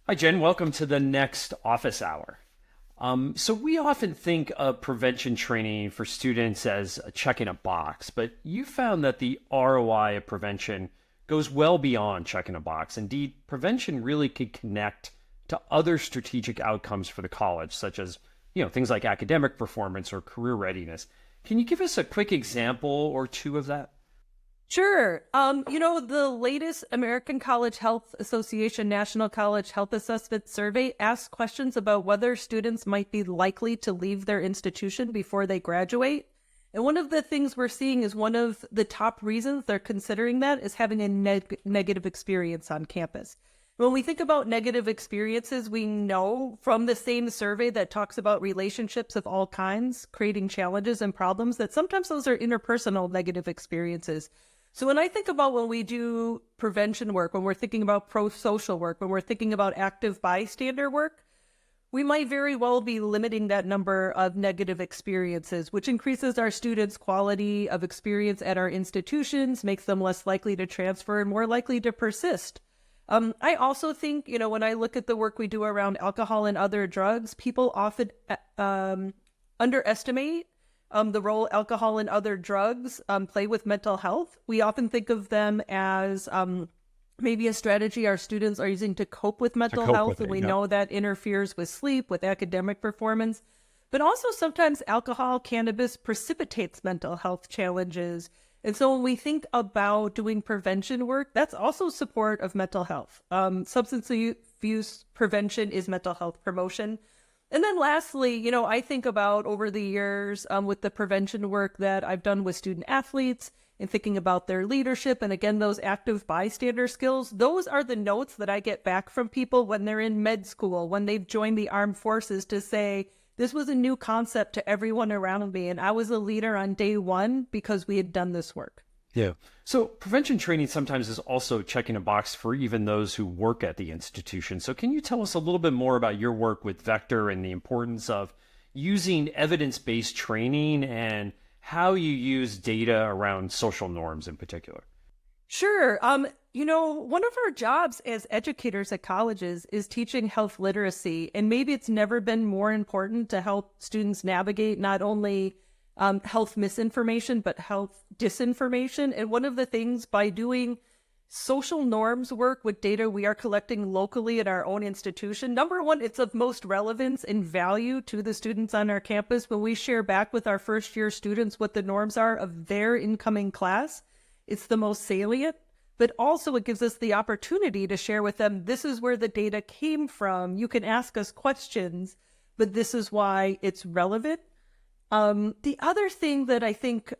Hi, Jen. Welcome to the next office hour. So we often think of prevention training for students as a checking a box, but you found that the ROI of prevention goes well beyond checking a box. Indeed, prevention really could connect to other strategic outcomes for the college, such as, things like academic performance or career readiness. Can you give us a quick example or two of that? Sure. The latest American College Health Association National College Health Assessment Survey asks questions about whether students might be likely to leave their institution before they graduate. And one of the things we're seeing is one of the top reasons they're considering that is having a negative experience on campus. When we think about negative experiences, we know from the same survey that talks about relationships of all kinds, creating challenges and problems, that sometimes those are interpersonal negative experiences. So when I think about when we do prevention work, when we're thinking about pro-social work, when we're thinking about active bystander work, we might very well be limiting that number of negative experiences, which increases our students' quality of experience at our institutions, makes them less likely to transfer and more likely to persist. I also think, when I look at the work we do around alcohol and other drugs, people often underestimate the role alcohol and other drugs play with mental health. We often think of them as maybe a strategy our students are using to cope with To mental cope health, with and it, we yeah. know that interferes with sleep, with academic performance. But also sometimes alcohol, cannabis precipitates mental health challenges. And so when we think about doing prevention work, that's also support of mental health. Substance use prevention is mental health promotion. And then lastly, I think about over the years with the prevention work that I've done with student athletes and thinking about their leadership. And again, those active bystander skills, those are the notes that I get back from people when they're in med school, when they've joined the armed forces, to say, this was a new concept to everyone around me. And I was a leader on day one because we had done this work. Yeah. So prevention training sometimes is also checking a box for even those who work at the institution. So can you tell us a little bit more about your work with Vector and the importance of using evidence-based training and how you use data around social norms in particular? Sure. One of our jobs as educators at colleges is teaching health literacy. And maybe it's never been more important to help students navigate not only health misinformation, but health disinformation. And one of the things by doing social norms work with data we are collecting locally at our own institution, number one, it's of most relevance and value to the students on our campus. When we share back with our first year students what the norms are of their incoming class, it's the most salient. But also it gives us the opportunity to share with them, this is where the data came from. You can ask us questions, but this is why it's relevant. The other thing that I think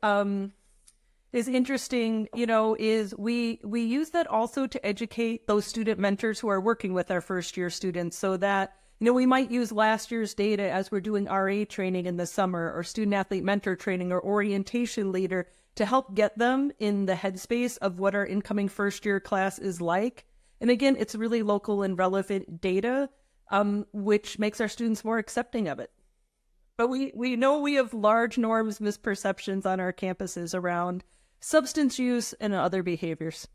is interesting, is we use that also to educate those student mentors who are working with our first year students, so that, we might use last year's data as we're doing RA training in the summer, or student athlete mentor training, or orientation leader, to help get them in the headspace of what our incoming first year class is like. And again, it's really local and relevant data, which makes our students more accepting of it. But we know we have large norms, misperceptions on our campuses around substance use and other behaviors.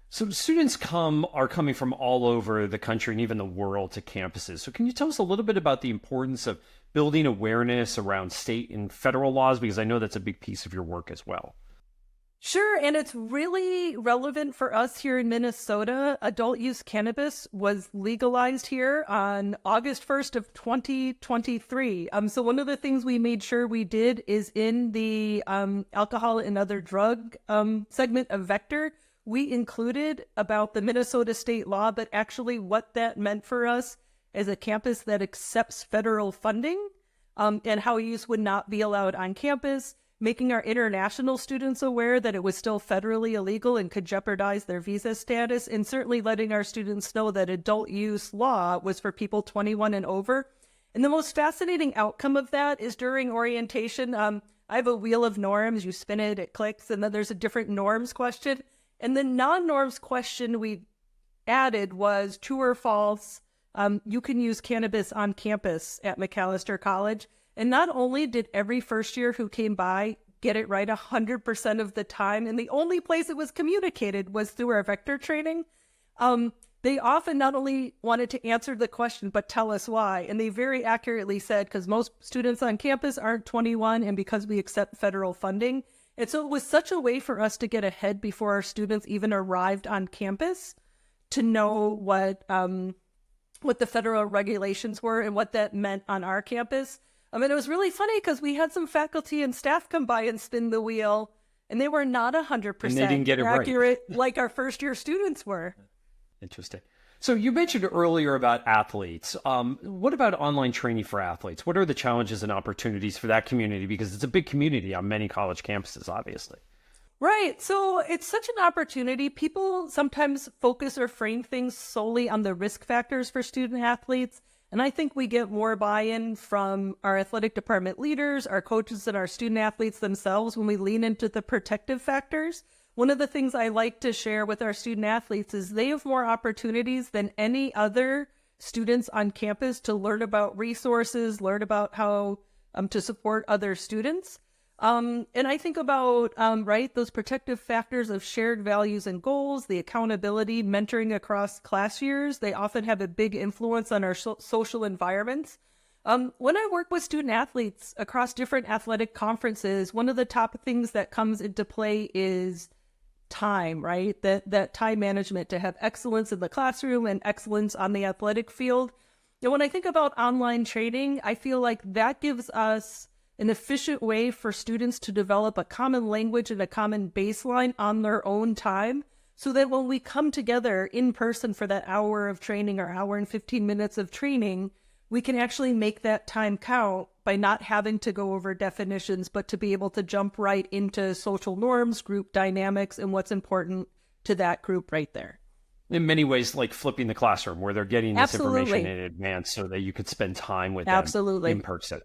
So students are coming from all over the country and even the world to campuses. So can you tell us a little bit about the importance of building awareness around state and federal laws? Because I know that's a big piece of your work as well. Sure, and it's really relevant for us here in Minnesota. Adult use cannabis was legalized here on August 1st of 2023. So one of the things we made sure we did is in the alcohol and other drug segment of Vector, we included about the Minnesota state law, but actually what that meant for us as a campus that accepts federal funding, and how use would not be allowed on campus, making our international students aware that it was still federally illegal and could jeopardize their visa status, and certainly letting our students know that adult use law was for people 21 and over. And the most fascinating outcome of that is during orientation, I have a wheel of norms, you spin it, it clicks, and then there's a different norms question. And the non-norms question we added was true or false. You can use cannabis on campus at Macalester College. And not only did every first year who came by get it right 100% of the time, and the only place it was communicated was through our Vector training, they often not only wanted to answer the question, but tell us why. And they very accurately said, because most students on campus aren't 21 and because we accept federal funding. And so it was such a way for us to get ahead before our students even arrived on campus to know what the federal regulations were and what that meant on our campus. I mean, it was really funny because we had some faculty and staff come by and spin the wheel, and they were not 100% And they didn't get it right. accurate like our first-year students were. Interesting. So you mentioned earlier about athletes. What about online training for athletes? What are the challenges and opportunities for that community? Because it's a big community on many college campuses, obviously. Right. So it's such an opportunity. People sometimes focus or frame things solely on the risk factors for student athletes. And I think we get more buy-in from our athletic department leaders, our coaches, and our student athletes themselves when we lean into the protective factors. One of the things I like to share with our student athletes is they have more opportunities than any other students on campus to learn about resources, learn about how to support other students. And I think about, right, those protective factors of shared values and goals, the accountability, mentoring across class years. They often have a big influence on our social environments. When I work with student athletes across different athletic conferences, one of the top things that comes into play is time, right? That time management to have excellence in the classroom and excellence on the athletic field. And when I think about online training, I feel like that gives us an efficient way for students to develop a common language and a common baseline on their own time, so that when we come together in person for that hour of training or hour and 15 minutes of training, we can actually make that time count by not having to go over definitions, but to be able to jump right into social norms, group dynamics, and what's important to that group right there. In many ways, like flipping the classroom, where they're getting this Absolutely. information in advance so that you could spend time with them Absolutely. in person.